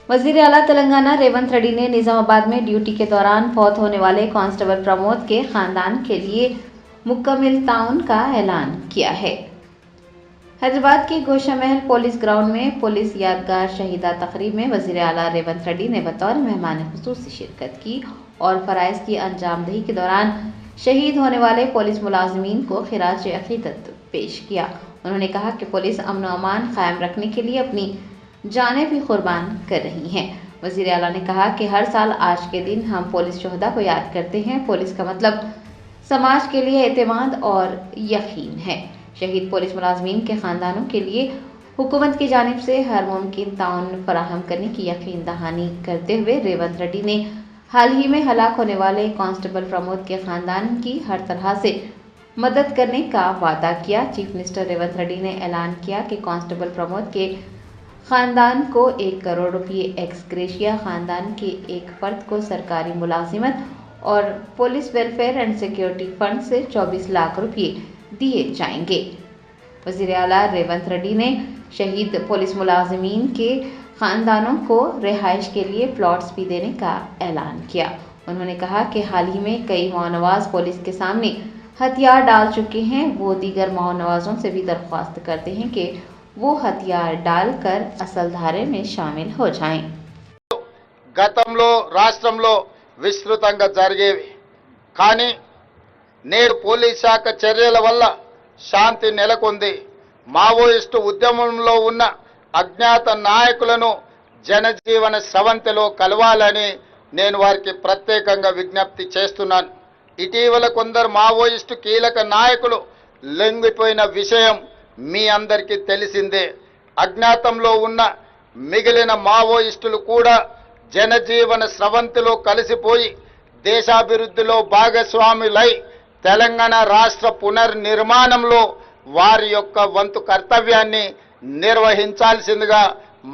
वजीर आला तेलंगाना रेवंत रेड्डी ने निजामाबाद में ड्यूटी के दौरान फौत होने वाले कांस्टेबल प्रमोद के खानदान के लिए मुकम्मल ताउन का ऐलान किया है। हैदराबाद के गोशा महल पुलिस ग्राउंड में पुलिस यादगार शहीदा तकरीब में वजीर आला रेवंत रेड्डी ने बतौर मेहमान खुसूसी शिरकत की और फराइज की अंजामदही के दौरान शहीद होने वाले पुलिस मुलाजमीन को खिराज अकीदत पेश किया। उन्होंने कहा कि पुलिस अमन व अमान कायम रखने के लिए अपनी जानें भी कुर्बान कर रही हैं। वजीर आला ने कहा कि हर साल आज के दिन हम पुलिस शोहदा को याद करते हैं। पुलिस का मतलब समाज के लिए एतमाद और यकीन है। शहीद पुलिस मुलाजमीन के खानदानों के लिए हुकूमत की जानिब से हर मुमकिन ताउन फराहम करने की यकीन दहानी करते हुए रेवंत रेड्डी ने हाल ही में हलाक होने वाले कांस्टेबल प्रमोद के खानदान की हर तरह से मदद करने का वादा किया। चीफ मिनिस्टर रेवंत रेड्डी ने ऐलान किया कि कांस्टेबल प्रमोद के खानदान को 1 करोड़ रुपये एक्स ग्रेशिया, खानदान के एक फर्द को सरकारी मुलाजिमत और police welfare and security fund से 24 लाख रुपये दिए जाएंगे। वज़ीर आला रेवंत रेड्डी ने शहीद पुलिस मुलाजिमीन के खानदानों को रिहाइश के लिए प्लॉट्स भी देने का ऐलान किया। उन्होंने कहा कि हाल ही में कई माओनवाज पुलिस के सामने हथियार डाल चुके हैं। वो दीगर माओनवाजों से भी दरख्वास्त करते हैं कि वो हथियार डालकर असल धारे में शामिल हो जाएं। గతంలో రాష్ట్రంలో విస్తృతంగా జరిగేవి, కానీ నేడు పోలీస్ శాఖ చర్యల వల్ల శాంతి నెలకొంది. మావోయిస్టు ఉద్యమంలో ఉన్న అజ్ఞాత నాయకులను జనజీవన స్రవంతిలో కలవాలని నేను వారికి ప్రత్యేకంగా విజ్ఞప్తి చేస్తున్నాను. ఇటీవల కొందరు మావోయిస్టు కీలక నాయకులు లొంగిపోయిన విషయం మీ అందరికీ తెలిసిందే. అజ్ఞాతంలో ఉన్న మిగిలిన మావోయిస్టులు కూడా జనజీవన స్రవంతిలో కలిసిపోయి దేశాభివృద్ధిలో భాగస్వాములై తెలంగాణ రాష్ట్ర పునర్నిర్మాణంలో వారి యొక్క వంతు కర్తవ్యాన్ని నిర్వహించాల్సిందిగా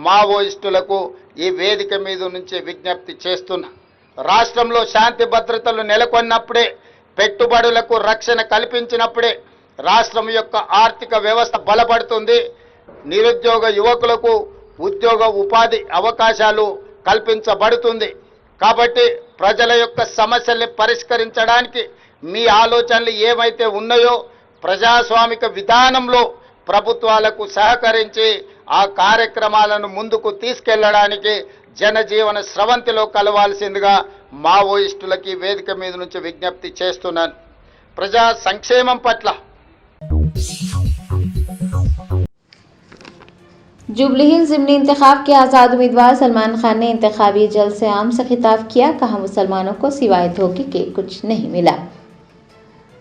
మావోయిస్టులకు ఈ వేదిక మీద నుంచి విజ్ఞప్తి చేస్తున్నా. రాష్ట్రంలో శాంతి భద్రతలు నెలకొన్నప్పుడే, పెట్టుబడులకు రక్షణ కల్పించినప్పుడే రాష్ట్రం యొక్క ఆర్థిక వ్యవస్థ బలపడుతుంది. నిరుద్యోగ యువకులకు ఉద్యోగ ఉపాధి అవకాశాలు కల్పించబడుతుంది. కాబట్టి ప్రజల యొక్క సమస్యల్ని పరిష్కరించడానికి మీ ఆలోచనలు ఏమైతే ఉన్నాయో ప్రజాస్వామిక విధానంలో ప్రభుత్వాలకు సహకరించి ఆ కార్యక్రమాలను ముందుకు తీసుకెళ్లడానికి జనజీవన స్రవంతిలో కలవాల్సిందిగా మావోయిస్టులకి వేదిక మీద నుంచి విజ్ఞప్తి చేస్తున్నాను. ప్రజా సంక్షేమం పట్ల जुबली हिल्स ज़िमनी इंतखाब के आज़ाद उम्मीदवार सलमान खान ने इंतखाबी जलसे आम से खिताब किया। कहा मुसलमानों को सिवाय धोखे के कुछ नहीं मिला।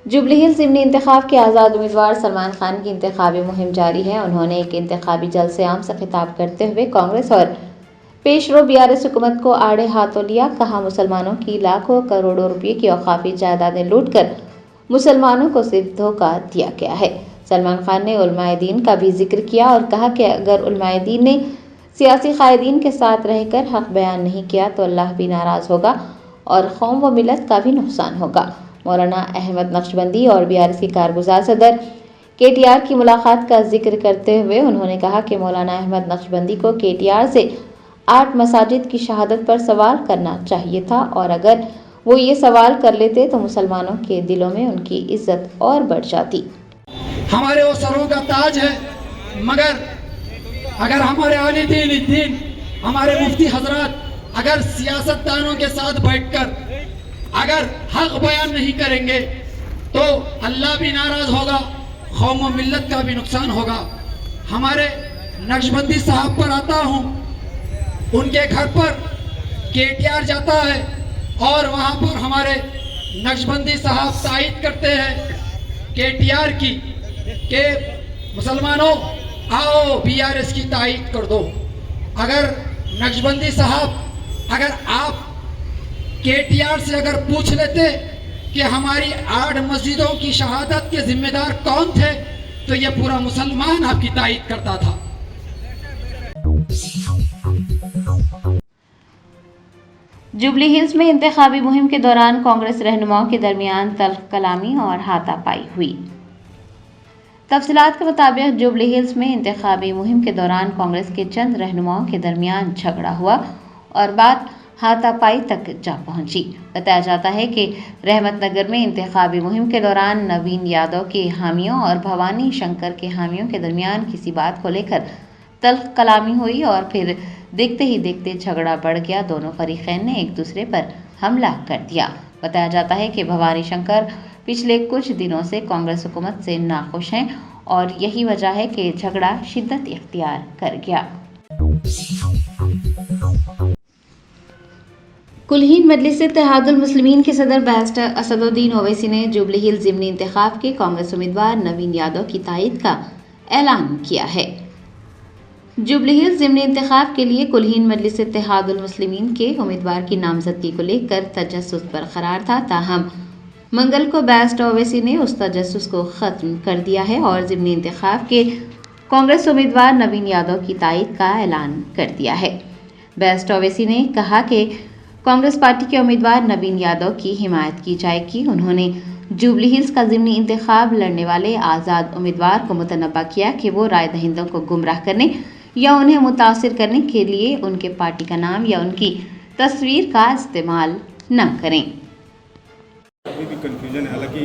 जुबली हिल्स ज़िमनी इंतखाब के आज़ाद उम्मीदवार सलमान खान की इंतखाबी मुहिम जारी है। उन्होंने एक इंतखाबी जलसे आम से खिताब करते हुए कांग्रेस और पेशरो BRS हुकूमत को आड़े हाथों लिया। कहा मुसलमानों की लाखों करोड़ों रुपये की औकाफी जायदादें लूट कर मुसलमानों को सिर्फ धोखा दिया गया है। सलमान खान ने उलमाए दीन का भी जिक्र किया और कहा कि अगर उलमाए दीन ने सियासी कायदीन के साथ रहकर हक बयान नहीं किया तो अल्लाह भी नाराज़ होगा और कौम व मिलत का भी नुकसान होगा। मौलाना अहमद नक्शबंदी और BRS के कारगुजार सदर KTR की मुलाकात का जिक्र करते हुए उन्होंने कहा कि मौलाना अहमद नक्शबंदी को KTR से 8 मसाजिद की शहादत पर सवाल करना चाहिए था और अगर वो ये सवाल कर लेते तो मुसलमानों के दिलों में उनकी इज्जत और बढ़ जाती। हमारे वो सरों का ताज है, मगर अगर हमारे आले दीन हमारे मुफ्ती हजरात अगर सियासतदानों के साथ बैठकर अगर हक बयान नहीं करेंगे तो अल्लाह भी नाराज होगा, कौम व मिल्लत का भी नुकसान होगा। हमारे नक्शबंदी साहब पर आता हूँ, उनके घर पर KTR जाता है और वहाँ पर हमारे नक्शबंदी साहब तायद करते हैं KTR की कि मुसलमानों आओ BRS की तायद कर दो। अगर नक्शबंदी साहब अगर आप KTR से अगर पूछ लेते कि हमारी 8 मस्जिदों की शहादत के जिम्मेदार कौन थे तो ये पूरा मुसलमान आपकी तायद करता था। जुबली हिल्स में इंतखाबी मुहिम के दौरान कांग्रेस रहनुमाओं के दरमियान तल्ख कलामी और हाथापाई हुई। तफसीलात के मुताबिक जुबली हिल्स में इंतखाबी मुहिम के दौरान कांग्रेस के चंद रहनुमाओं के दरमियान झगड़ा हुआ और बात हाथापाई तक जा पहुंची। बताया जाता है कि रहमत नगर में इंतखाबी मुहिम के दौरान नवीन यादव के हामियों और भवानी शंकर के हामियों के दरमियान किसी बात को लेकर तल्ख कलामी हुई और फिर देखते ही देखते झगड़ा बढ़ गया। दोनों फरीकैन ने एक दूसरे पर हमला कर दिया। बताया जाता है कि भवानी शंकर पिछले कुछ दिनों से कांग्रेस हुकूमत से नाखुश हैं और यही वजह है कि झगड़ा शिद्दत इख्तियार कर गया। कुलहीन मजलिस इत्तेहादुल मुस्लिमीन के सदर बैरिस्टर असदुद्दीन ओवैसी ने जुबली हिल्स ज़िमनी इंतखाब के कांग्रेस उम्मीदवार नवीन यादव की तायद का ऐलान किया है। जुबली हिल्स ज़िमनी इंतखाब के लिए कुलहीन मजलिस इत्तेहादुल मुस्लिमीन के उम्मीदवार की नामजदगी को लेकर तजस्सुस बरकरार था, ताहम मंगल को बैरिस्टर ओवैसी ने उस तजस्सुस को ख़त्म कर दिया है और ज़िमनी इंतखाब के कांग्रेस उम्मीदवार नवीन यादव की तायद का ऐलान कर दिया है। बैरिस्टर ओवैसी ने कहा कि कांग्रेस पार्टी के उम्मीदवार नवीन यादव की हिमायत की जाएगी। उन्होंने जुबली हिल्स का ज़िमनी इंतखाब लड़ने वाले आज़ाद उम्मीदवार को मुतनब्बा किया कि वो राय दहिंदों को गुमराह करने या उन्हें मुतासिर करने के लिए उनके पार्टी का नाम या उनकी तस्वीर का इस्तेमाल न करें। अभी भी कंफ्यूजन है, हालांकि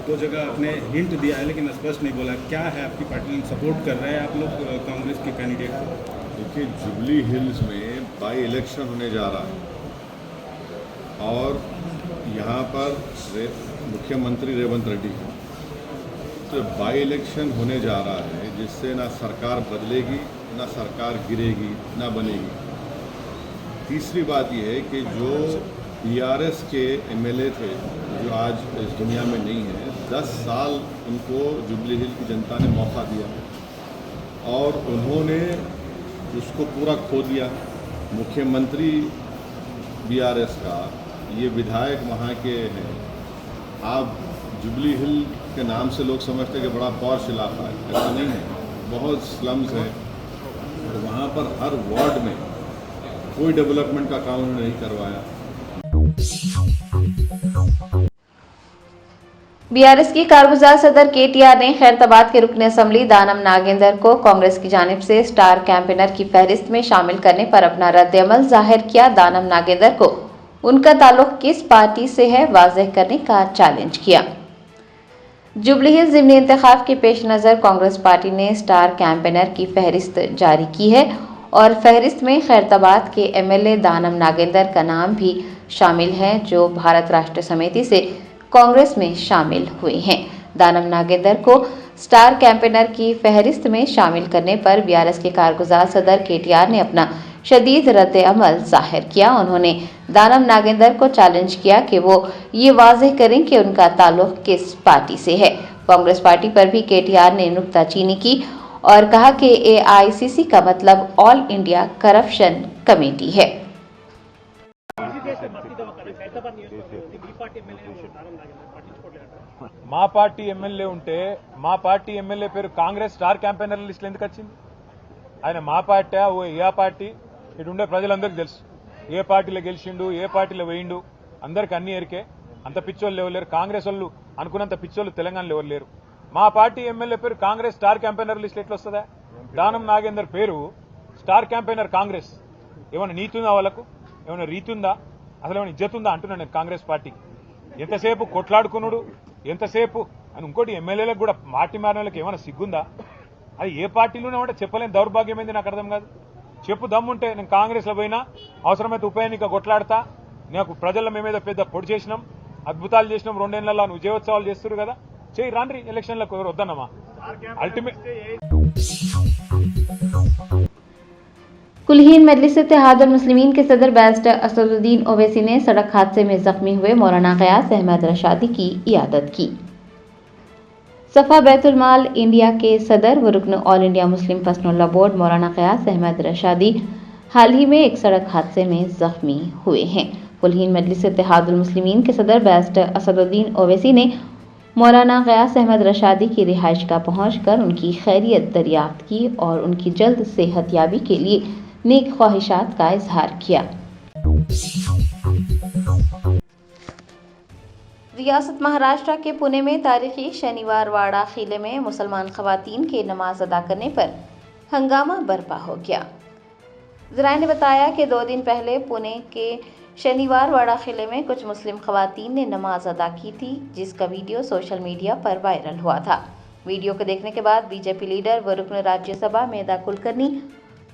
दो जगह आपने हिंट दिया है लेकिन स्पष्ट नहीं बोला क्या है। आपकी पार्टी सपोर्ट कर रहे हैं आप लोग कांग्रेस के कैंडिडेट को? देखिए, जुबली हिल्स में बाई इलेक्शन होने जा रहा है और यहाँ पर मुख्यमंत्री रेवंत रेड्डी है, तो बाई इलेक्शन होने जा रहा है जिससे ना सरकार बदलेगी, ना सरकार गिरेगी, ना बनेगी। तीसरी बात यह है कि जो बीआरएस के एमएलए थे जो आज इस दुनिया में नहीं है, 10 साल उनको जुबली हिल की जनता ने मौका दिया और उन्होंने उसको पूरा खो दिया। मुख्यमंत्री बीआरएस का, ये विधायक वहाँ के हैं। आप जुबली हिल के नाम से लोग समझते हैं कि बड़ा पॉश इलाका है, ऐसा नहीं है। बहुत स्लम्स हैं और वहाँ पर हर वार्ड में कोई डेवलपमेंट का काम उन्होंने नहीं करवाया। बीआरएस की कारगुजार सदर केटीआर ने खैरताबाद के रुकन असम्बली दानम नागेंद्र को कांग्रेस की जानिब से स्टार कैंपेनर की फहरिस्त में शामिल करने पर अपना रद्द-ए-अमल जाहिर किया। दानम नागेंद्र को उनका ताल्लुक किस पार्टी से है वाज़ेह करने का चैलेंज किया। जुबली हिल्स ज़िमनी इंतखाब के पेश नज़र कांग्रेस पार्टी ने स्टार कैंपेनर की फहरिस्त जारी की है और फहरिस्त में खैरताबाद के एमएलए दानम नागेंद्र का नाम भी शामिल है जो भारत राष्ट्र समिति से कांग्रेस में शामिल हुए हैं। दानम नागेंद्र को स्टार कैंपेनर की फहरिस्त में शामिल करने पर बीआरएस के कारगुजार सदर केटीआर ने अपना शदीद रद्द-ए-अमल जाहिर किया। उन्होंने दानम नागेंद्र को चैलेंज किया कि वो ये वाज़ेह करें कि उनका ताल्लुक किस पार्टी से है। कांग्रेस पार्टी पर भी केटीआर ने नुक्ताचीनी की और कहा कि एआईसीसी का मतलब ऑल इंडिया करप्शन कमेटी है। మా పార్టీ ఎమ్మెల్యే ఉంటే మా పార్టీ ఎమ్మెల్యే పేరు కాంగ్రెస్ స్టార్ క్యాంపెయినర్ లిస్టులో ఎందుకు వచ్చింది? ఆయన మా పార్టీ ఓ ఏ పార్టీ ఇటు ఉండే ప్రజలందరికీ తెలుసు ఏ పార్టీలో గెలిచిండు ఏ పార్టీలో వేయిండు అందరికి అన్ని ఎరికే. అంత పిచ్చోళ్ళు ఎవరు లేరు. కాంగ్రెస్ వాళ్ళు అనుకున్నంత పిచ్చోళ్ళు తెలంగాణలో ఎవరు లేరు. మా పార్టీ ఎమ్మెల్యే పేరు కాంగ్రెస్ స్టార్ క్యాంపెయినర్ లిస్ట్ ఎట్లా వస్తుందా? దానం నాగేందర్ పేరు స్టార్ క్యాంపెయినర్ కాంగ్రెస్. ఏమైనా నీతి ఉందా వాళ్ళకు? ఏమైనా రీతి ఉందా? అసలు ఏమైనా ఇజ్జత్ ఉందా అంటున్నాను నేను కాంగ్రెస్ పార్టీకి. ఎంతసేపు కొట్లాడుకున్నాడు ఎంతసేపు అని ఇంకోటి ఎమ్మెల్యేలకు కూడా పార్టీ మారిన వాళ్ళకి ఏమైనా సిగ్గుందా? అది ఏ పార్టీలోనే ఉంటే చెప్పలేని దౌర్భాగ్యం ఏంది నాకు అర్థం కాదు. చెప్పు దమ్ముంటే నేను కాంగ్రెస్లో పోయినా అవసరమైతే ఉప ఎన్నిక కొట్లాడతా. నాకు ప్రజల్లో మేమేదో పెద్ద పొడి చేసినాం అద్భుతాలు చేసినాం 2 ఏళ్లలో విజయోత్సవాలు చేస్తారు కదా చేయి రాండ్రి ఎలక్షన్లకు ఎవరు వద్దన్నమా అల్టిమేట్ कुलहीन मजलिस इत्तेहादुल मुस्लिमीन के सदर बैरिस्टर असदुद्दीन ओवैसी ने सड़क हादसे में जख्मी हुए मौलाना गयास अहमद रशादी की इयादत की। सफा बैतुल माल इंडिया के सदर व रुकन all India Muslim personal law board मौलाना गयास अहमद रशादी हाल ही में एक सड़क हादसे में जख्मी हुए हैं। कुलहीन मजलिस इत्तेहादुल मुस्लिमीन के सदर बैरिस्टर असदुद्दीन ओवैसी ने मौलाना गयास अहमद रशादी की रिहाइश का पहुंचकर उनकी खैरियत दरियाफ्त की और उनकी जल्द सेहतयाबी के लिए नेक ख्वाहिशात का इजहार किया। रियासत महाराष्ट्र के पुणे में तारीखी शनिवार वाड़ा किले में मुसलमान खवातीन के नमाज अदा करने पर हंगामा बर्पा हो गया। ذرائع نے بتایا کہ 2 دن پہلے پونے کے شنیوار واڑہ قلعے میں کچھ مسلم خواتین نے نماز ادا کی تھی، جس کا ویڈیو سوشل میڈیا پر وائرل ہوا تھا۔ ویڈیو کو دیکھنے کے بعد بی جے پی لیڈر و رکن راجیہ سبھا میدا کلکرنی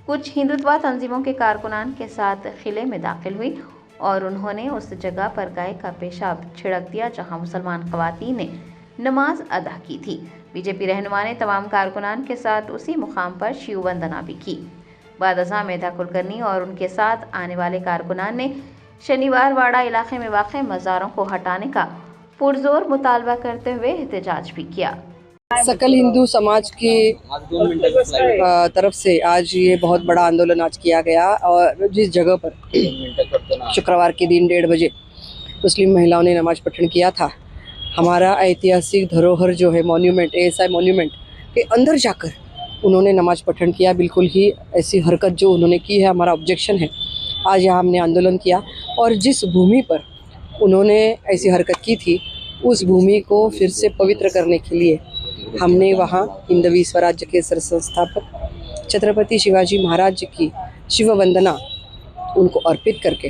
کچھ ہندوتوا تنظیموں کے کارکنان کے ساتھ قلعے میں داخل ہوئی اور انہوں نے اس جگہ پر گائے کا پیشاب چھڑک دیا جہاں مسلمان خواتین نے نماز ادا کی تھی۔ بی جے پی رہنما نے تمام کارکنان کے ساتھ اسی مقام پر شیو وندنا بھی کی۔ بعد ازاں میدا کلکرنی اور ان کے ساتھ آنے والے کارکنان نے شنیوار واڑہ علاقے میں واقع مزاروں کو ہٹانے کا پرزور مطالبہ کرتے ہوئے احتجاج بھی کیا۔ سکل ہندو سماج کی طرف سے آج یہ بہت بڑا آندولن آج کیا گیا، اور جس جگہ پر شکروار کے دن 1:30 بجے مسلم مہیلاؤں نے نماز پٹھن کیا تھا، ہمارا ایتہاسک دھروہر جو ہے مونیومنٹ ASI مونیومنٹ کے اندر جا کر انہوں نے نماز پٹھن کیا۔ بالکل ہی ایسی حرکت جو انہوں نے کی ہے، ہمارا آبجیکشن ہے۔ آج یہاں ہم نے آندولن کیا اور جس بھومی پر انہوں نے ایسی حرکت کی تھی اس بھومی کو پھر سے پوتر کرنے کے لیے ہم نے وہاں ہندوی سوراجیہ کے سرسنستھاپک چھترپتی شیواجی مہاراج کی شیو وندنا ان کو ارپت کر کے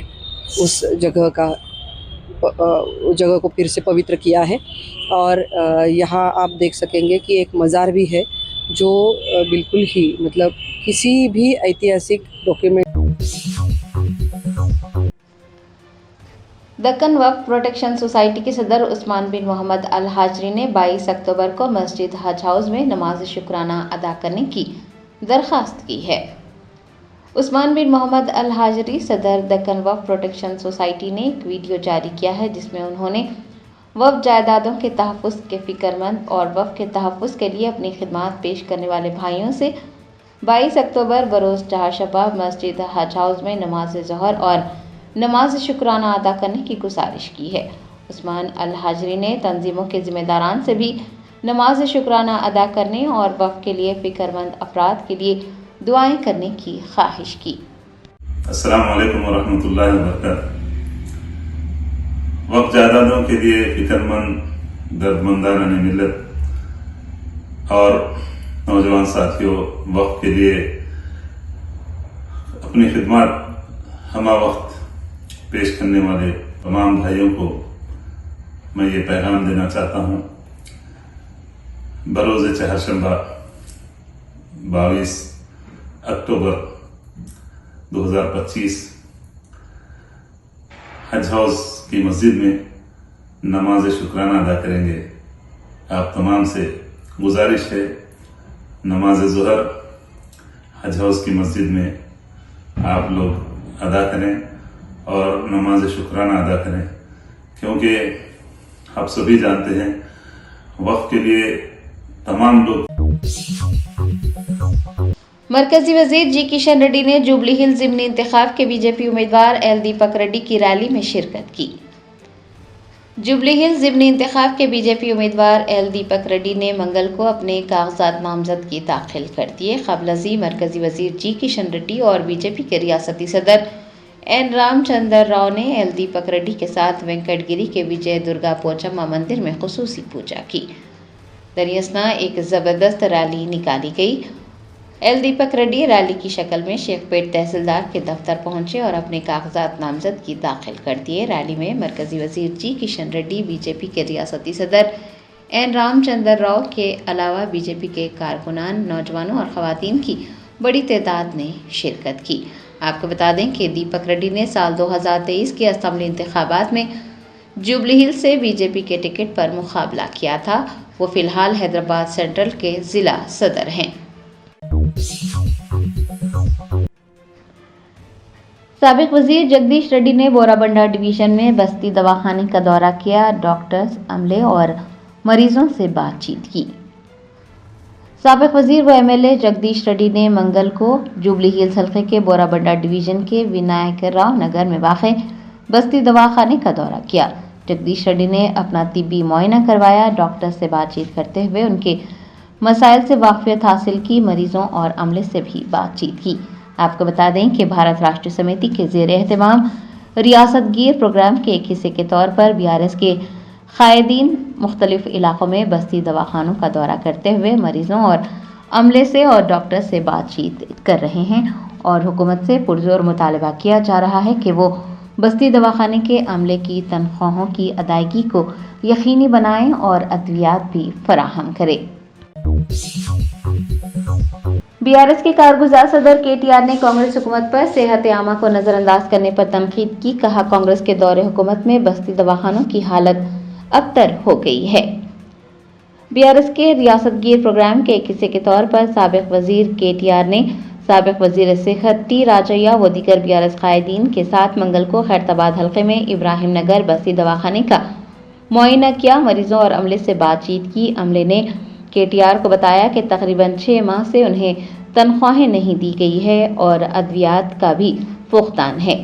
اس جگہ کو پھر سے پوتر کیا ہے۔ اور یہاں آپ دیکھ سکیں گے کہ ایک مزار بھی ہے جو بالکل ہی مطلب کسی بھی ایتہاسک ڈاکیومنٹ۔ دکن وقف پروٹیکشن سوسائٹی کے صدر عثمان بن محمد الحاجری نے 22 اکتوبر کو مسجد حج ہاؤس میں نماز شکرانہ ادا کرنے کی درخواست کی ہے۔ عثمان بن محمد الحاجری صدر دکن وقف پروٹیکشن سوسائٹی نے ایک ویڈیو جاری کیا ہے جس میں انہوں نے وقف جائیدادوں کے تحفظ کے فکر مند اور وقف کے تحفظ کے لیے اپنی خدمات پیش کرنے والے بھائیوں سے 22 اکتوبر بروز چہارشنبہ مسجد حج ہاؤس میں نماز ظہر اور نماز شکرانہ ادا کرنے کی گزارش کی ہے۔ عثمان الحاجری نے تنظیموں کے ذمہ داران سے بھی نماز شکرانہ ادا کرنے اور وقف کے لیے فکر مند افراد کے لیے دعائیں کرنے کی خواہش کی۔ السلام علیکم ورحمۃ اللہ وبرکاتہ۔ وقف جائیدادوں کے لیے فکر مند دردمندان ملت اور نوجوان ساتھیوں وقف کے لیے اپنی خدمات ہمہ وقت پیش کرنے والے تمام بھائیوں کو میں یہ پیغام دینا چاہتا ہوں۔ بروز چہارشنبہ 22 اکتوبر 2025 حج ہاؤس کی مسجد میں نماز شکرانہ ادا کریں گے۔ آپ تمام سے گزارش ہے نماز ظہر حج ہاؤس کی مسجد میں آپ لوگ ادا کریں اور نماز شکرانہ ادا کریں، کیونکہ آپ سبھی جانتے ہیں وقف کے لیے تمام لوگ۔ مرکزی وزیر جی کشن ریڈی نے جوبلی ہلز ضمنی انتخاب کے بی جے پی امیدوار ایل دیپک ریڈی کی ریلی میں شرکت کی۔ جوبلی ہلز ضمنی انتخاب کے بی جے پی امیدوار ایل دیپک ریڈی نے منگل کو اپنے کاغذات نامزدگی داخل کر دیے۔ قبل ازیں مرکزی وزیر جی کشن ریڈی اور بی جے پی کے ریاستی صدر این رام چندر راؤ نے ایل دیپک ریڈی کے ساتھ وینکٹ گری کے وجے درگا پوچمہ مندر میں خصوصی پوجا کی۔ دریاسنا ایک زبردست ریلی نکالی گئی۔ ایل دیپک ریڈی ریلی کی شکل میں شیخ پیٹ تحصیلدار کے دفتر پہنچے اور اپنے کاغذات نامزدگی داخل کر دیے۔ ریلی میں مرکزی وزیر جی کشن ریڈی، بی جے پی کے ریاستی صدر این رام چندر راؤ کے علاوہ بی جے پی کے کارکنان، نوجوانوں اور خواتین کی بڑی تعداد نے شرکت کی۔ آپ کو بتا دیں کہ دیپک ریڈی نے سال 2023 کے اسمبلی انتخابات میں جوبلی ہلز سے بی جے پی کے ٹکٹ پر مقابلہ کیا تھا۔ وہ فی الحال حیدرآباد سینٹرل کے ضلع صدر ہیں۔ سابق وزیر جگدیش ریڈی نے بورا بنڈا ڈویژن میں بستی دواخانے کا دورہ کیا، ڈاکٹرز، عملے اور مریضوں سے بات چیت کی۔ سابق وزیر و M L A Jagdish Reddy نے منگل کو جوبلی ہلز حلقے کے بورا بنڈا ڈویژن کے ونائک راؤ نگر میں واقع بستی دواخانے کا دورہ کیا۔ جگدیش ریڈی نے اپنا طبی معائنہ کروایا، ڈاکٹر سے بات چیت کرتے ہوئے ان کے مسائل سے واقفیت حاصل کی، مریضوں اور عملے سے بھی بات چیت کی۔ آپ کو بتا دیں کہ بھارت راشٹریہ سمیتی کے زیر اہتمام ریاست گیر پروگرام کے ایک حصے کے طور پر BRS کے قائدین مختلف علاقوں میں بستی دواخانوں کا دورہ کرتے ہوئے مریضوں اور عملے سے اور ڈاکٹر سے بات چیت کر رہے ہیں और हुकूमत से पुरजोर मुतालबा किया जा रहा है कि वो बस्ती दवाखाने के अमले की तनख्वाहों की अदायगी को यकीनी बनाएं और अद्वियात भी फराहम करें। बीआरएस के कारगुजार सदर केटीआर ने कांग्रेस हुकूमत पर सेहत आमा को नजरअंदाज करने पर तनकीद की। कहा, कांग्रेस के दौरे हुकूमत में बस्ती दवाखानों की हालत अबतर हो गई है। बीआरएस के रियासतगीर प्रोग्राम के एक हिस्से के तौर पर साबिक वजीर केटीआर ने साबिक वजीर सेहत टी राजैया व दीगर बीआरएस कायदीन के साथ मंगल को खैरताबाद हल्के में इब्राहिम नगर बस्ती दवाखाने का मुआयना किया। मरीजों और अमले से बातचीत की। अमले ने केटीआर को बताया कि तकरीबन 6 माह से उन्हें तनख्वाहें नहीं दी गई है और अद्वियात का भी फुकदान है।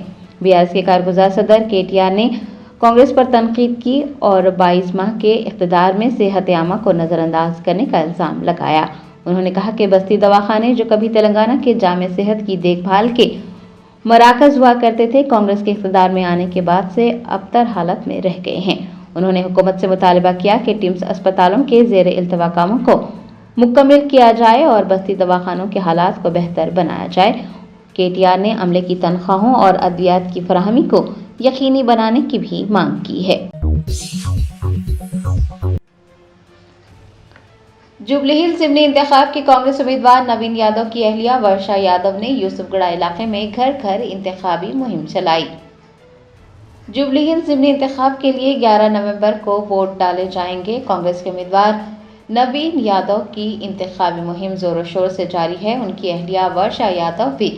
बीआरएस के कारगुजार सदर केटीआर ने कांग्रेस पर तनकीद की और 22 माह के इक़्तिदार में सेहत आमा को नजरअंदाज करने का इल्जाम लगाया। उन्होंने कहा कि बस्ती दवाखाने जो कभी तेलंगाना के जामे सेहत की देखभाल के मराकज हुआ करते थे, कांग्रेस के इक़्तिदार में आने के बाद से अबतर हालत में रह गए हैं। उन्होंने हुकूमत से मुतालबा किया कि टिम्स अस्पतालों के ज़ेर इल्तवा कामों को मुकम्मल किया जाए और बस्ती दवाखानों के हालात को बेहतर बनाया जाए। केटीआर ने अमले की तनख्वाहों और अद्वियात की फराहमी को यकीनी बनाने की भी मांग की है। जुबली हिल्स ज़िमनी इंतखाब के कांग्रेस उम्मीदवार नवीन यादव की अहलिया वर्षा यादव ने यूसुफगढ़ा इलाके में घर घर इंतखाबी मुहिम चलाई। जुबली हिल्स ज़िमनी इंतखाब के लिए 11 नवंबर को वोट डाले जाएंगे। कांग्रेस के उम्मीदवार नवीन यादव की इंतखाबी मुहिम जोरों शोर से जारी है। उनकी अहलिया वर्षा यादव भी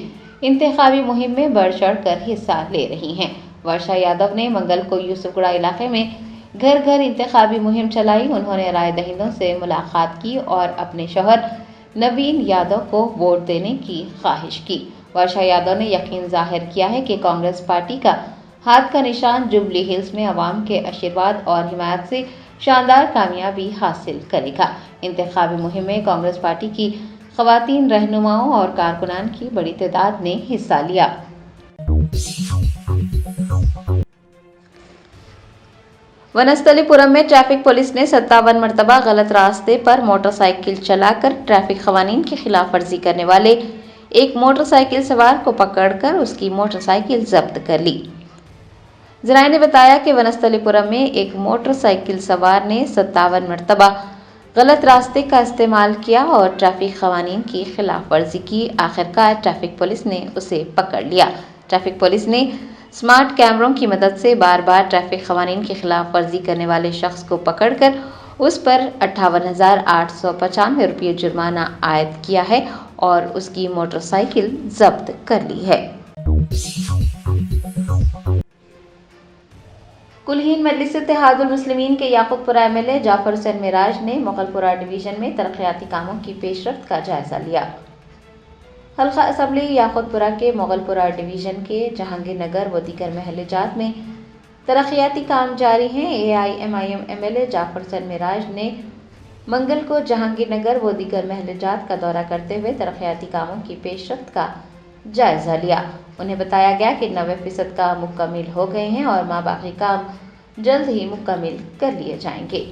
इंतखाबी मुहिम में बढ़ चढ़ कर हिस्सा ले रही हैं। वर्षा यादव ने मंगल को यूसुफगढ़ा इलाके में घर घर इंतखाबी मुहिम चलाई। उन्होंने राय दहिंदों से मुलाकात की और अपने शौहर नवीन यादव को वोट देने की ख्वाहिश की। वर्षा यादव ने यकीन जाहिर किया है कि कांग्रेस पार्टी का हाथ का निशान जुबली हिल्स में अवाम के आशीर्वाद और हिमायत से शानदार कामयाबी हासिल करेगा। इंतखाबी मुहिम में कांग्रेस पार्टी की ख़वातीन रहनुमाओं और कारकुनान की बड़ी तादाद ने हिस्सा लिया। वनस्थलीपुरम में ट्रैफिक पुलिस ने 57 मरतबा गलत रास्ते पर मोटरसाइकिल चलाकर ट्रैफिक क़वानीन की खिलाफ वर्जी करने वाले एक मोटरसाइकिल सवार को पकड़कर उसकी मोटरसाइकिल जब्त कर ली। ज़राए ने बताया कि वनस्थलीपुरम में एक मोटरसाइकिल सवार ने 57 मरतबा गलत रास्ते का इस्तेमाल किया और ट्रैफिक क़वानीन की खिलाफ वर्जी की। आखिरकार ट्रैफिक पुलिस ने उसे पकड़ लिया। ट्रैफिक पुलिस ने स्मार्ट कैमरों की मदद से बार बार ट्रैफिक क़वानीन की खिलाफ वर्जी करने वाले शख्स को पकड़कर उस पर 58,895 रुपये जुर्माना आयद किया है और उसकी मोटरसाइकिल जब्त कर ली है। कुलहीन मजलिस इत्तेहादुल मुस्लिमीन के याकूबपुरा एमएलए जाफर हुसैन मिराज ने मोगलपुरा डिवीज़न में तरक्याती कामों की पेशरफ्त का जायजा लिया। हल्का असम्बली याकूबपुरा के मोगलपुरा डिवीज़न के जहांगीर नगर व दीगर महल्लेजात में तरक्याती काम जारी हैं। AIMIM एमएलए जाफर हुसैन मिराज ने मंगल को जहांगीर नगर व दीगर महल्लेजात का दौरा करते हुए तरक्याती कामों की पेशरफ्त का जायजा लिया। उन्हें बताया गया कि 90% का मुकम्मिल हो गए हैं और बाकी काम जल्द ही मुकम्मिल कर लिए जाएंगे।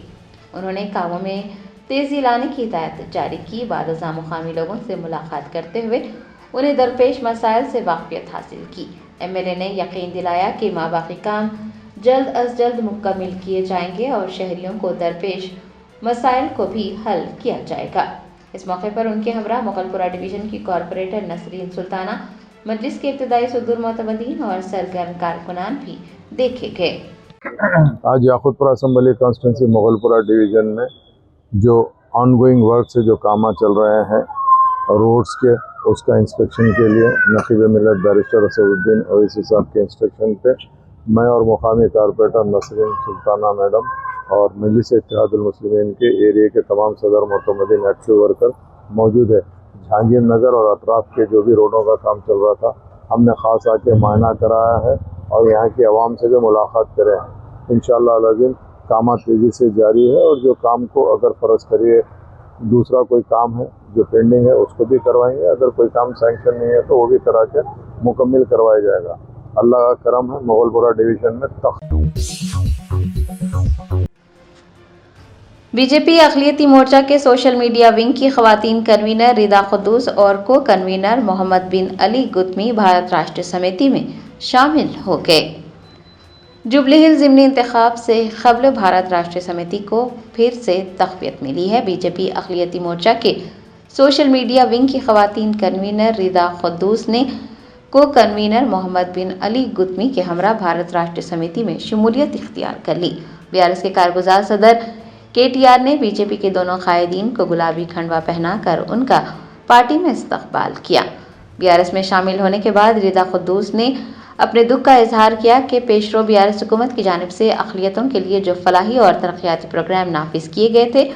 उन्होंने कामों में तेज़ी लाने की हिदायत जारी की। बाद मुकामी लोगों से मुलाकात करते हुए उन्हें दरपेश मसाइल से वाक़फियत हासिल की। एमएलए ने यकीन दिलाया कि बाकी काम जल्द अज जल्द मुकम्मिल किए जाएंगे और शहरियों को दरपेश मसाइल को भी हल किया जाएगा। इस मौके पर उनके हमरा मोगलपुरा डिवीज़न की कॉरपोरेटर नसरीन सुल्ताना, मजलिस के इब्तदाई सदुर मोतमदीन और सरगर्म कारकुनान भी देखे गए। आज याकूबपुरा असम्बली कॉन्स्टिट्यूंसी मोगलपुरा डिवीज़न में जो ऑनगोइंग वर्क से जो काम चल रहे हैं रोड्स के, उसका इंस्पेक्शन के लिए नकीब मिलत बैरिस्टर असदुद्दीन ओवैसी साहब के इंस्ट्रक्शन पे मैं और मुकामी कारपोरेटर नसरीन सुल्ताना मैडम और मजलिस इत्तेहादुल मुस्लिमीन के एरिया के तमाम सदर मोतमदीन एक्टिव वर्कर मौजूद है। जहांगीर नगर और अतराफ के जो भी रोडों का काम चल रहा था, हमने ख़ास आके मायना कराया है और यहाँ की आवाम से भी मुलाकात करे हैं। इंशाअल्लाह अज़ीम काम तेज़ी से जारी है और जो काम को अगर फ़र्ज़ करिए दूसरा कोई काम है जो पेंडिंग है उसको भी करवाएंगे, अगर कोई काम सैंक्शन नहीं है तो वो भी करा के मुकम्मिल करवाया जाएगा। अल्लाह का करम है, मोगलपुरा डिवीज़न में बीजेपी अक़लियती मोर्चा के सोशल मीडिया विंग की ख़वातीन कन्वीनर रिदा क़ुद्दूस और को कन्वीनर मोहम्मद बिन अली गुत्मी भारत राष्ट्र समिति में शामिल हो गए। जुबली हिल्स ज़िमनी इंतखाब से क़ब्ल भारत राष्ट्र समिति को फिर से तक़वियत मिली है। बीजेपी अक़लियती मोर्चा के सोशल मीडिया विंग की ख़वातीन कन्वीनर रिदा क़ुद्दूस ने को कन्वीनर मोहम्मद बिन अली गुत्मी के हमरा भारत राष्ट्र समिति में शमूलियत इख्तियार कर ली। बीआरएस के कारगुजार सदर KTR ने बीजेपी के दोनों कायदीन को गुलाबी खंडवा पहनाकर उनका पार्टी में इस्तकबाल किया। बीआरएस में शामिल होने के बाद रिदा क़ुद्दूस ने अपने दुख का इजहार किया कि पेशरो बीआरएस हुकूमत की जानिब से अक़लियतों के लिए जो फलाही और तरक्याती प्रोग्राम नाफिज किए गए थे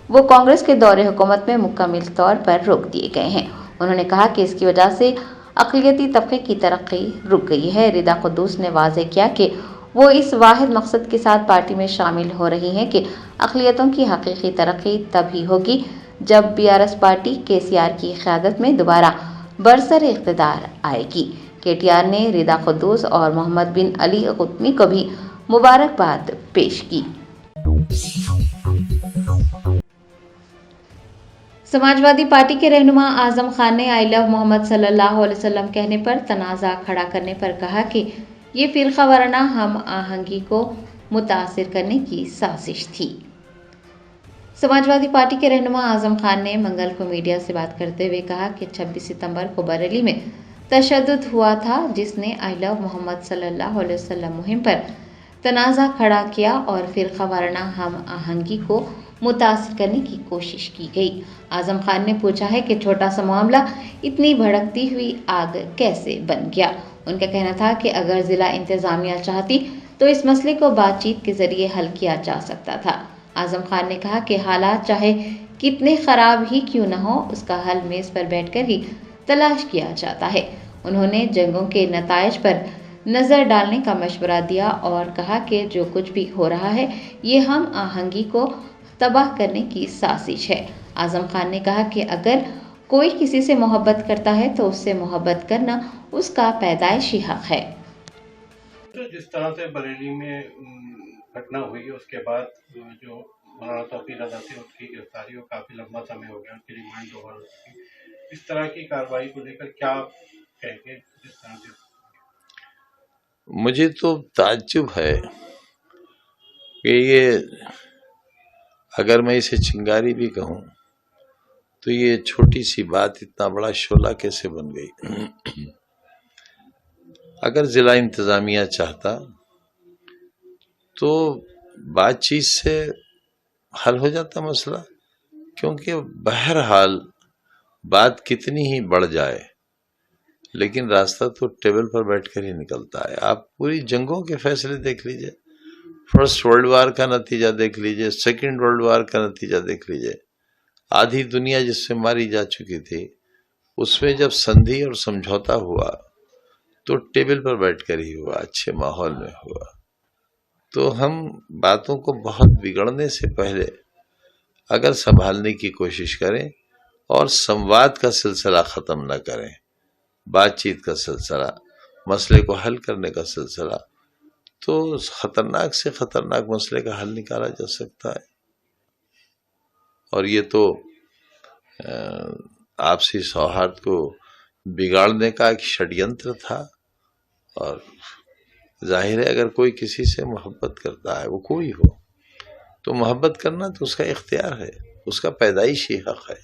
वो कांग्रेस के दौरे हुकूमत में मुकम्मल तौर पर रोक दिए गए हैं। उन्होंने कहा कि इसकी वजह से अक़लियती तबके की तरक्की रुक गई है। रिदा क़ुद्दूस ने वाज़ेह किया कि वो इस वाहिद मकसद के साथ पार्टी में शामिल हो रही हैं कि अक़लियतों की हकीकी तरक्की तभी होगी जब बीआरएस पार्टी KCR की क़यादत में दोबारा बरसर इक़्तिदार आएगी। KTR ने रिदा क़ुद्दूस और मोहम्मद बिन अली गुत्मी को भी मुबारकबाद पेश की। समाजवादी पार्टी के रहनुमा आज़म खान ने आई लव मोहम्मद सल्लल्लाहु अलैहि वसल्लम कहने पर तनाज़ा खड़ा करने पर कहा कि ये फ़िरक़ा वाराना हम आहंगी को मुतासिर करने की साजिश थी। समाजवादी पार्टी के रहनुमा आज़म खान ने मंगल को मीडिया से बात करते हुए कहा कि 26 सितंबर को बरेली में तशद्दुद हुआ था, जिसने आई लव मोहम्मद सल्लल्लाहु अलैहि वसल्लम मुहिम पर तनाज़ा खड़ा किया और फ़िरक़ा वाराना हम आहंगी को मुतासिर करने की कोशिश की गई। आज़म खान ने पूछा है कि छोटा सा मामला इतनी भड़कती हुई आग कैसे बन गया। उनका कहना था कि अगर ज़िला इंतज़ामिया चाहती तो इस मसले को बातचीत के ज़रिए हल किया जा सकता था। आज़म खान ने कहा कि हालात चाहे कितने ख़राब ही क्यों न हो, उसका हल मेज़ पर बैठकर ही तलाश किया जाता है। उन्होंने जंगों के नताइज पर नज़र डालने का मशवरा दिया और कहा कि जो कुछ भी हो रहा है ये हम आहंगी को तबाह करने की साजिश है। आज़म खान ने कहा कि अगर कोई किसी से मोहब्बत करता है तो उससे मोहब्बत करना उसका पैदाइशी हक है। तो जिस तरह से बरेली में घटना हुई उसके बाद जो मौलाना तौक़ीर रज़ा थे उसकी गिरफ्तारी को काफ़ी लंबा समय हो गया, उनकी रिमांड 2 बार हो चुकी। इस तरह की कार्रवाई को लेकर क्या कहेंगे? जिस तरह से मुझे तो ताज्जुब है कि ये अगर मैं इसे चिंगारी भी कहूँ तो ये छोटी सी बात इतना बड़ा शोला कैसे बन गई। अगर ज़िला इंतज़ामिया चाहता तो बातचीत से हल हो जाता मसला, क्योंकि बहरहाल बात कितनी ही बढ़ जाए लेकिन रास्ता तो टेबल पर बैठकर ही निकलता है। आप पूरी जंगों के फैसले देख लीजिए, फर्स्ट वर्ल्ड वार का नतीजा देख लीजिए, सेकंड वर्ल्ड वार का नतीजा देख लीजिए। आधी दुनिया जिससे मारी जा चुकी थी उसमें जब संधि और समझौता हुआ तो टेबल पर बैठकर ही हुआ, अच्छे माहौल में हुआ। तो हम बातों को बहुत बिगड़ने से पहले अगर संभालने की कोशिश करें और संवाद का सिलसिला ख़त्म न करें, बातचीत का सिलसिला, मसले को हल करने का सिलसिला, तो ख़तरनाक से ख़तरनाक मसले का हल निकाला जा सकता है। और ये तो आपसी सौहार्द को बिगाड़ने का एक षड्यंत्र था। और जाहिर है अगर कोई किसी से मोहब्बत करता है, वो कोई हो, तो मोहब्बत करना तो उसका इख्तियार है, उसका पैदाइशी हक है।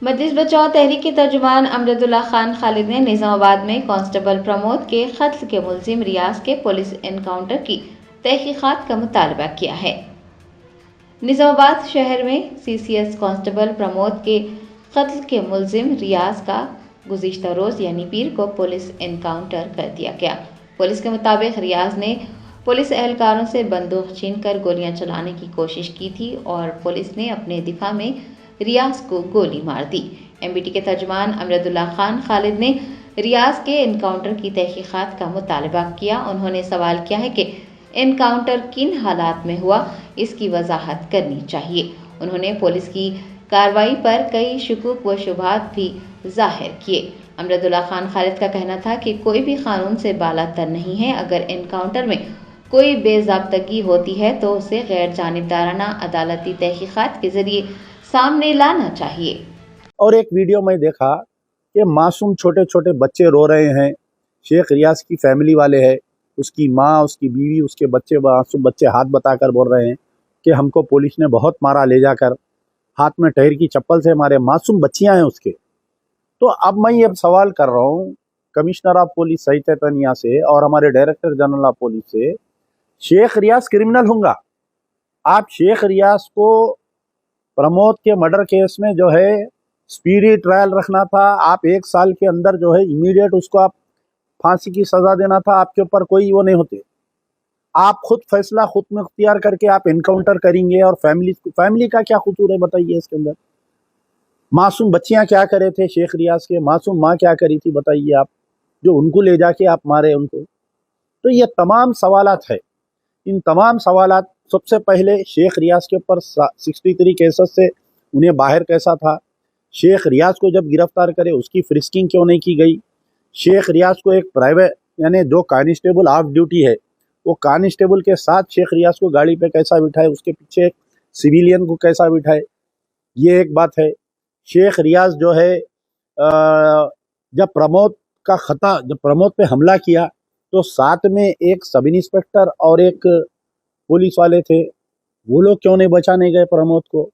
मजलिस बचाओ तहरीक के तर्जुमान अमजदुल्ला खान खालिद ने निजामाबाद में कांस्टेबल प्रमोद के कत्ल के मुलजिम रियाज के पुलिस एनकाउंटर की तहकीकात का मुतालबा किया है। निजामाबाद शहर में CCS कांस्टेबल प्रमोद के कत्ल के मुलजिम रियाज का गुज़िश्ता रोज़ यानी पीर को पुलिस एनकाउंटर कर दिया गया। पुलिस के मुताबिक रियाज ने पुलिस एहलकारों से बंदूक छीनकर गोलियां चलाने की कोशिश की थी और पुलिस ने अपने दिफा में रियाज को गोली मार दी। MBT के तर्जुमान अमजदुल्ला खान खालिद ने रियाज के एनकाउंटर की तहकीकात का मुतालबा किया। उन्होंने सवाल किया है कि एनकाउंटर किन हालात में हुआ, इसकी वजाहत करनी चाहिए। उन्होंने पुलिस की कार्रवाई पर कई शुकूक व शुबहात भी जाहिर किए। امرد اللہ خان خالد کا کہنا تھا کہ کوئی بھی قانون سے بالا تر نہیں ہے. اگر انکاؤنٹر میں کوئی بے ضابطگی ہوتی ہے تو اسے غیر جانبدارانہ عدالتی تحقیقات کے ذریعے سامنے لانا چاہیے. اور ایک ویڈیو میں دیکھا کہ معصوم چھوٹے چھوٹے بچے رو رہے ہیں. شیخ ریاض کی فیملی والے ہیں, اس کی ماں, اس کی بیوی, اس کے بچے, معصوم بچے ہاتھ بتا کر بول رہے ہیں کہ ہم کو پولیس نے بہت مارا, لے جا کر ہاتھ میں ٹائر کی چپل سے مارے. معصوم بچیاں ہیں اس کے. تو اب میں یہ سوال کر رہا ہوں کمشنر آف پولیس سعید تنیا سے اور ہمارے ڈائریکٹر جنرل آف پولیس سے, شیخ ریاض کرمنل ہوں گا. آپ شیخ ریاض کو پرمود کے مرڈر کیس میں جو ہے سپیڈی ٹرائل رکھنا تھا. آپ 1 سال کے اندر جو ہے امیڈیٹ اس کو آپ پھانسی کی سزا دینا تھا. آپ کے اوپر کوئی وہ نہیں ہوتے. آپ خود فیصلہ خود میں اختیار کر کے آپ انکاؤنٹر کریں گے. اور فیملی کا کیا قصور ہے بتائیے اس کے اندر؟ معصوم بچیاں کیا کرے تھے شیخ ریاض کے؟ معصوم ماں کیا کری تھی بتائیے آپ, جو ان کو لے جا کے آپ مارے ان کو؟ تو یہ تمام سوالات ہے. ان تمام سوالات, سب سے پہلے شیخ ریاض کے اوپر 63 کیسز سے انہیں باہر کیسا تھا؟ شیخ ریاض کو جب گرفتار کرے اس کی فرسکنگ کیوں نہیں کی گئی؟ شیخ ریاض کو ایک پرائیویٹ یعنی جو کانسٹیبل آف ڈیوٹی ہے وہ کانسٹیبل کے ساتھ شیخ ریاض کو گاڑی پہ کیسا بٹھائے, اس کے پیچھے ایک سویلین کو کیسا بٹھائے؟ یہ ایک بات ہے. شیخ ریاض جو ہے جب پرمود پہ حملہ کیا تو ساتھ میں ایک سب انسپیکٹر اور ایک پولیس والے تھے, وہ لوگ کیوں نہیں بچانے گئے پرمود کو؟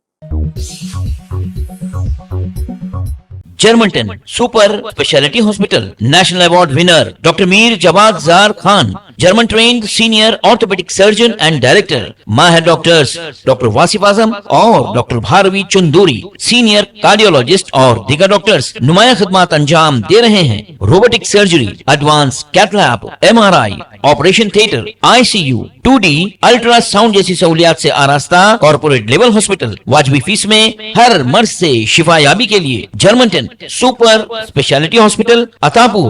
Germanten super speciality hospital national award winner doctor Mir Jawad Zar Khan, German trained senior orthopaedic surgeon and director. ماہر ڈاکٹرز ڈاکٹر واصف اعظم اور doctor Bharavi Chanduri, senior cardiologist اور دیگر ڈاکٹرز نمایاں خدمات انجام دے رہے ہیں. Robotic surgery, advance cath lab, MRI, operation theatre, ICU, 2D ultrasound جیسی سہولیات سے آراستہ کارپوریٹ لیول ہاسپٹل. واجبی فیس میں ہر مرض سے شفا یابی کے لیے جرمنٹن سپر اسپیشلٹی ہاسپٹل, عطاپور.